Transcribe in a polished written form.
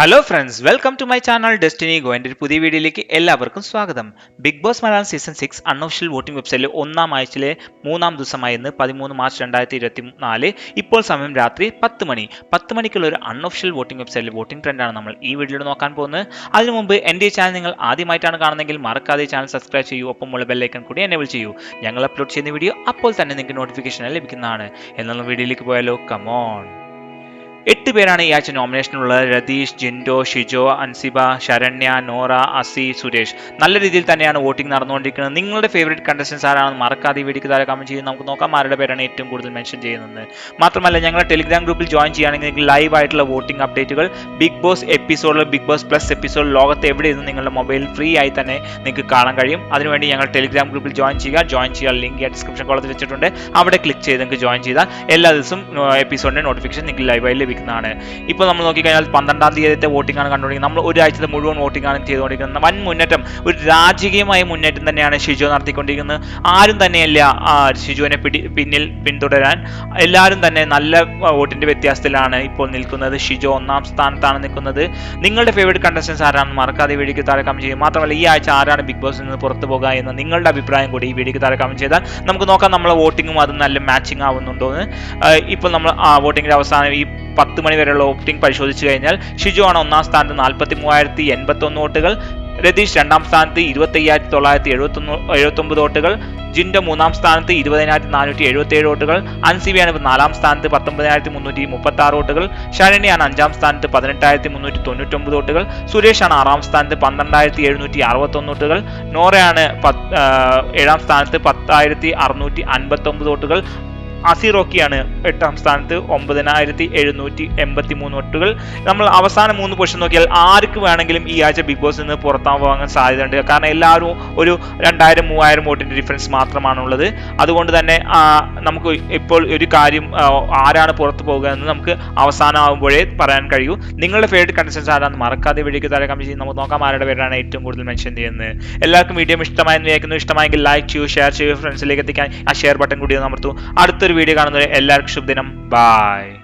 Hello friends, welcome to my channel Destiny Go. എൻ്റെ ഒരു പുതിയ വീഡിയോയിലേക്ക് എല്ലാവർക്കും സ്വാഗതം. Bigg Boss Malayalam season 6 unofficial voting വെബ്സൈറ്റിൽ ഒന്നാം ആഴ്ചയിലെ 3-ാം ദിവസമായ ഇന്ന് 13 മാർച്ച് 2024 ഇപ്പോൾ സമയം രാത്രി 10 മണി. 10 മണിക്കുള്ള ഒരു അൺഒഫീഷ്യൽ വോട്ടിംഗ് വെബ്സൈറ്റിൽ വോട്ടിംഗ് ട്രെൻഡാണ് നമ്മൾ ഈ വീഡിയോയിൽ നോക്കാൻ പോകുന്നത്. അതിനു മുമ്പ് എൻ്റെ ഈ ചാനൽ നിങ്ങൾ ആദ്യമായിട്ടാണ് കാണുന്നതെങ്കിൽ മറക്കാതെ ചാനൽ സബ്സ്ക്രൈബ് ചെയ്യൂ, ഒപ്പമുള്ള ബെല്ലൈക്കൺ കൂടി എനേബിൾ ചെയ്യൂ. ഞങ്ങൾ അപ്ലോഡ് ചെയ്യുന്ന വീഡിയോ അപ്പോൾ തന്നെ നിങ്ങൾക്ക് നോട്ടിഫിക്കേഷൻ ലഭിക്കുന്നതാണ്. എന്നുള്ള വീഡിയോയിലേക്ക് പോയാലോ, കമോൺ. 8 പേരാണ് ഈ ആഴ്ച നോമിനേഷനുള്ളത്. രതീഷ്, ജിൻഡോ, ഷിജോ, അൻസിബ, ശരണ്യ, നോറ, അസി, സുരേഷ്. നല്ല രീതിയിൽ തന്നെയാണ് വോട്ടിംഗ് നടന്നുകൊണ്ടിരിക്കുന്നത്. നിങ്ങളുടെ ഫേവറേറ്റ് കണ്ടസ്റ്റൻസ് ആരാണെന്ന് മറക്കാതെ ഈ വീഡിയോക്ക് താഴെ കമന്റ് ചെയ്ത് നമുക്ക് നോക്കാം ആരുടെ പേരാണ് ഏറ്റവും കൂടുതൽ മെൻഷൻ ചെയ്യുന്നത്. മാത്രമല്ല, ഞങ്ങളുടെ ടെലിഗ്രാം ഗ്രൂപ്പിൽ ജോയിൻ ചെയ്യുകയാണെങ്കിൽ നിങ്ങൾക്ക് ലൈവ് ആയിട്ടുള്ള വോട്ടിംഗ് അപ്ഡേറ്റുകൾ, ബിഗ് ബോസ് എപ്പിസോഡിൽ, ബിഗ് ബോസ് പ്ലസ് എപ്പിസോഡ് ലോകത്ത് എവിടെ ഇരുന്ന് നിങ്ങളുടെ മൊബൈലിൽ ഫ്രീ ആയി തന്നെ നിങ്ങൾക്ക് കാണാൻ കഴിയും. അതിനുവേണ്ടി ഞങ്ങൾ ടെലിഗ്രാം ഗ്രൂപ്പിൽ ജോയിൻ ചെയ്യുക. ലിങ്ക് ഡിസ്ക്രിപ്ഷൻ കോളത്തിൽ വെച്ചിട്ടുണ്ട്. അവിടെ ക്ലിക്ക് ചെയ്ത് നിങ്ങൾക്ക് ജോയിൻ ചെയ്താൽ എല്ലാ ദിവസവും എപ്പിസോഡിന്റെ നോട്ടിഫിക്കേഷൻ നിങ്ങൾക്ക് ലൈവായി ലഭിക്കുന്നതാണ്. ഇപ്പോൾ നമ്മൾ നോക്കിക്കഴിഞ്ഞാൽ 12-ാം തീയതിത്തെ വോട്ടിംഗ് ആണ് കണ്ടുകൊണ്ടിരിക്കുന്നത്. നമ്മൾ ഒരാഴ്ചത്തെ മുഴുവൻ വോട്ടിംഗ് ആണ് ചെയ്തുകൊണ്ടിരിക്കുന്നത്. വൻ മുന്നേറ്റം, ഒരു രാജകീയമായ മുന്നേറ്റം തന്നെയാണ് ഷിജോ നടത്തിക്കൊണ്ടിരിക്കുന്നത്. ആരും തന്നെയല്ല ഷിജുവിനെ പിന്തുടരാൻ. എല്ലാവരും തന്നെ നല്ല വോട്ടിന്റെ വ്യത്യാസത്തിലാണ് ഇപ്പോൾ നിൽക്കുന്നത്. ഷിജോ 1-ാം സ്ഥാനത്താണ് നിൽക്കുന്നത്. നിങ്ങളുടെ ഫേവറേറ്റ് കണ്ടസ്റ്റൻസ് ആരാണെന്ന് മറക്കാതെ വീഡിയോക്ക് താഴെ കമന്റ് ചെയ്യും. മാത്രമല്ല, ഈ ആഴ്ച ആരാണ് ബിഗ് ബോസിൽ നിന്ന് പുറത്തു പോകുക എന്ന നിങ്ങളുടെ അഭിപ്രായം കൂടി ഈ വീഡിയോക്ക് താഴെ കമന്റ് ചെയ്താൽ നമുക്ക് നോക്കാം നമ്മളെ വോട്ടിങ്ങും അത് നല്ല മാച്ചിങ് ആവുന്നുണ്ടോ എന്ന്. ഇപ്പോൾ നമ്മൾ വോട്ടിങ്ങിന്റെ അവസാനം ഈ 10 മണി വരെയുള്ള വോട്ടിംഗ് പരിശോധിച്ചു കഴിഞ്ഞാൽ ഷിജു ആണ് 1-ാം സ്ഥാനത്ത് 43,081 വോട്ടുകൾ. രതീഷ് 2-ാം സ്ഥാനത്ത് 25,979 വോട്ടുകൾ. ജിൻഡോ 3-ാം സ്ഥാനത്ത് 20,477 വോട്ടുകൾ. അൻസിബിയാണ് 4-ാം സ്ഥാനത്ത് 19,336 വോട്ടുകൾ. ശരണ്യാണ് 5-ാം സ്ഥാനത്ത് 18,399 വോട്ടുകൾ. സുരേഷാണ് 6-ാം സ്ഥാനത്ത് 12,761 വോട്ടുകൾ. നോറയാണ് 7-ാം സ്ഥാനത്ത് 10,659 വോട്ടുകൾ. അസിറോക്കിയാണ് 8-ാം സ്ഥാനത്ത് 9,783 വോട്ടുകൾ. നമ്മൾ അവസാന 3 പൊസിഷൻ നോക്കിയാൽ ആർക്ക് വേണമെങ്കിലും ഈ ആഴ്ച ബിഗ് ബോസിൽ നിന്ന് പുറത്താവാൻ സാധ്യതയുണ്ട്. കാരണം എല്ലാവരും ഒരു 2,000-3,000 വോട്ടിന്റെ ഡിഫറൻസ് മാത്രമാണുള്ളത്. അതുകൊണ്ട് തന്നെ നമുക്ക് ഇപ്പോൾ ഒരു കാര്യം, ആരാണ് പുറത്തു പോകുക എന്ന് നമുക്ക് അവസാനമാകുമ്പോഴേ പറയാൻ കഴിയൂ. നിങ്ങളുടെ ഫേവറേറ്റ് കണ്ടസ്റ്റൻസ് ആരാണെന്ന് മറക്കാതെ വീഡിയോക്ക് താഴെ കമന്റ് ചെയ്ത് നമുക്ക് നോക്കാം ആരുടെ പേരാണ് ഏറ്റവും കൂടുതൽ മെൻഷൻ ചെയ്യുന്നത്. എല്ലാവർക്കും വീഡിയോ ഇഷ്ടമായെന്ന് വിചാരിക്കുന്നു. ഇഷ്ടമായെങ്കിൽ ലൈക്ക് ചെയ്യൂ, ഷെയർ ചെയ്യൂ, ഫ്രണ്ട്സിലേക്ക് എത്തിക്കാൻ ആ ഷെയർ ബട്ടൺ കൂടി അമർത്തൂ. അടുത്തൊരു വീഡിയോ കാണുന്നവരെ എല്ലാവർക്കും ശുഭദിനം. ബൈ.